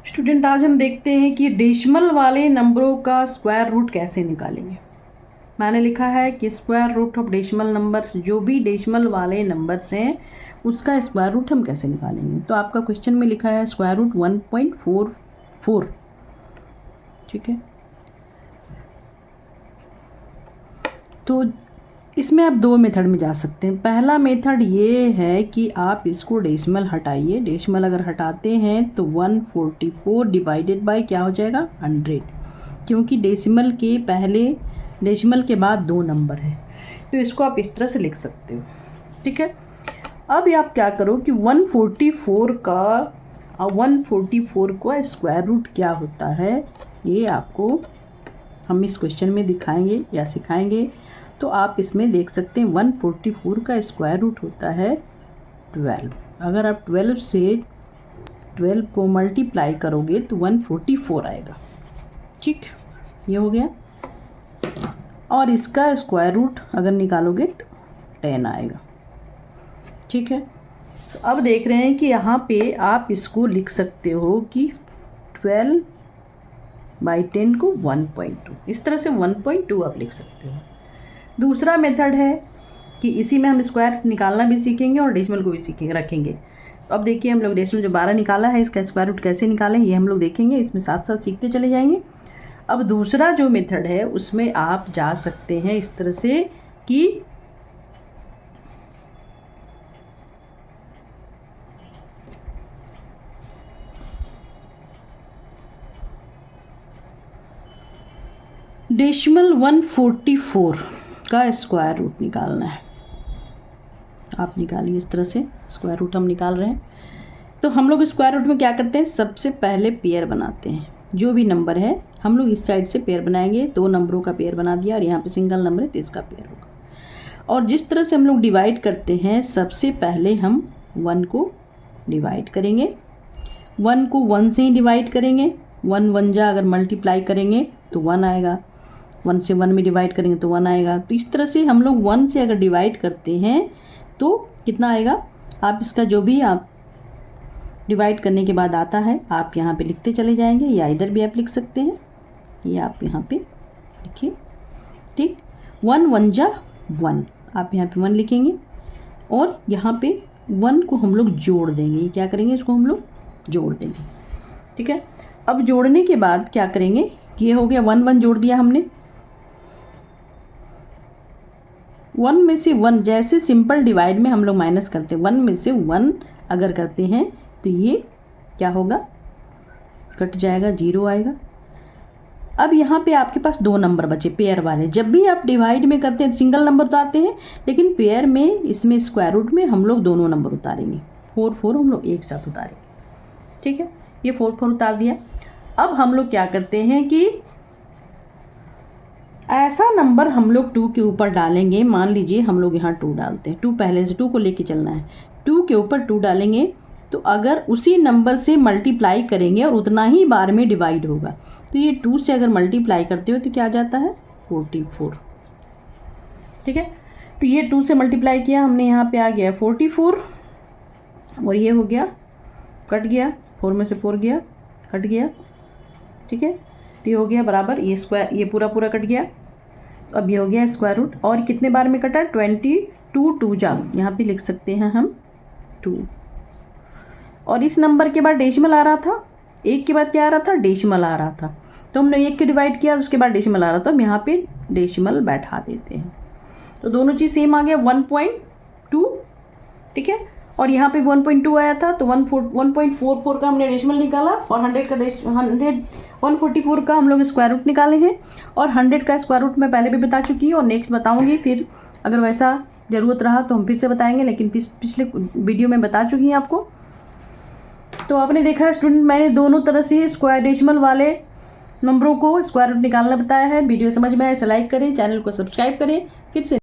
Student, आज हम देखते हैं कि डेसिमल वाले नंबरों का स्क्वायर रूट कैसे निकालेंगे। मैंने लिखा है कि square root of decimal numbers, जो भी डेसिमल वाले नंबर्स हैं उसका स्क्वायर रूट हम कैसे निकालेंगे। तो आपका क्वेश्चन में लिखा है स्क्वायर रूट 1.44। ठीक है, तो इसमें आप दो मेथड में जा सकते हैं। पहला मेथड ये है कि आप इसको डेसिमल हटाइए। डेसिमल अगर हटाते हैं तो 144 डिवाइडेड बाय क्या हो जाएगा 100, क्योंकि डेसिमल के बाद दो नंबर है, तो इसको आप इस तरह से लिख सकते हो। ठीक है, अब आप क्या करो कि 144 का स्क्वायर रूट क्या होता है ये आपको हम इस क्वेश्चन में दिखाएंगे या सिखाएंगे। तो आप इसमें देख सकते हैं 144 का स्क्वायर रूट होता है 12। अगर आप 12 से 12 को मल्टीप्लाई करोगे तो 144 आएगा। ठीक, ये हो गया। और इसका स्क्वायर रूट अगर निकालोगे तो 10 आएगा। ठीक है, तो अब देख रहे हैं कि यहाँ पे आप इसको लिख सकते हो कि 12/10 को 1.2, इस तरह से 1.2 आप लिख सकते हो। दूसरा मेथड है कि इसी में हम स्क्वायर निकालना भी सीखेंगे और डेसिमल को भी रखेंगे। तो अब देखिए हम लोग डेसिमल जो 12 निकाला है इसका स्क्वायर रूट कैसे निकालें ये हम लोग देखेंगे, इसमें साथ साथ सीखते चले जाएंगे। अब दूसरा जो मेथड है उसमें आप जा सकते हैं इस तरह से कि डेसिमल 144 का स्क्वायर रूट निकालना है। आप निकालिए इस तरह से, स्क्वायर रूट हम निकाल रहे हैं। तो हम लोग स्क्वायर रूट में क्या करते हैं, सबसे पहले पेयर बनाते हैं। जो भी नंबर है हम लोग इस साइड से पेयर बनाएंगे। दो नंबरों का पेयर बना दिया और यहाँ पे सिंगल नंबर है तो इसका पेयर होगा। और जिस तरह से हम लोग डिवाइड करते हैं, सबसे पहले हम 1 को डिवाइड करेंगे। 1 को 1 से ही डिवाइड करेंगे। 1 1 जा अगर मल्टीप्लाई करेंगे तो 1 आएगा। 1 से 1 में डिवाइड करेंगे तो 1 आएगा। तो इस तरह से हम लोग 1 से अगर डिवाइड करते हैं तो कितना आएगा, आप इसका जो भी आप डिवाइड करने के बाद आता है आप यहाँ पे लिखते चले जाएंगे, या इधर भी आप लिख सकते हैं, ये आप यहाँ पे लिखिए। ठीक, 1 1 जा 1, आप यहाँ पे 1 लिखेंगे और यहाँ पे 1 को हम लोग जोड़ देंगे। ये क्या करेंगे, इसको हम लोग जोड़ देंगे। ठीक है, अब जोड़ने के बाद क्या करेंगे, ये हो गया 1 1 जोड़ दिया हमने। 1 में से 1 जैसे सिंपल डिवाइड में हम लोग माइनस करते हैं, 1 में से 1 अगर करते हैं तो ये क्या होगा, कट जाएगा, 0 आएगा। अब यहाँ पे आपके पास दो नंबर बचे पेयर वाले। जब भी आप डिवाइड में करते हैं सिंगल नंबर उतारते हैं, लेकिन पेयर में इसमें स्क्वायर रूट में हम लोग दोनों नंबर उतारेंगे। 4 4 हम लोग एक साथ उतारेंगे। ठीक है, ये 4 4 उतार दिया। अब हम लोग क्या करते हैं कि ऐसा नंबर हम लोग 2 के ऊपर डालेंगे। मान लीजिए हम लोग यहाँ 2 डालते हैं, 2 पहले से 2 को लेके चलना है। 2 के ऊपर 2 डालेंगे तो अगर उसी नंबर से मल्टीप्लाई करेंगे और उतना ही बार में डिवाइड होगा, तो ये 2 से अगर मल्टीप्लाई करते हो तो क्या आ जाता है 44। ठीक है, तो ये 2 से मल्टीप्लाई किया हमने, यहाँ पे आ गया 44 और ये हो गया, कट गया, 4 में से 4 गया, कट गया। ठीक है, तो ये हो गया बराबर, ये स्क्वायर, ये पूरा पूरा कट गया। अब ये हो गया स्क्वायर रूट। और कितने बार में कटा, 22 2 जा, यहाँ पे लिख सकते हैं हम 2। और इस नंबर के बाद डेसिमल आ रहा था, 1 के बाद क्या आ रहा था, डेसिमल आ रहा था। तो हमने 1 के डिवाइड किया, उसके बाद डेसिमल आ रहा था, हम यहाँ पे डेसिमल बैठा देते हैं। तो दोनों चीज़ सेम आ गया 1.2। ठीक है, और यहाँ पे 1.2 आया था, तो 1.44 का हमने डेसिमल निकाला और 144 का हम लोग स्क्वायर रूट निकाले हैं। और 100 का स्क्वायर रूट मैं पहले भी बता चुकी हूँ और नेक्स्ट बताऊँगी। फिर अगर वैसा ज़रूरत रहा तो हम फिर से बताएंगे, लेकिन पिछले वीडियो में बता चुकी हैं आपको। तो आपने देखा है स्टूडेंट, मैंने दोनों तरह से स्क्वायर डेसिमल वाले नंबरों को स्क्वायर रूट निकालना बताया है। वीडियो समझ में आए तो लाइक करें, चैनल को सब्सक्राइब करें। फिर से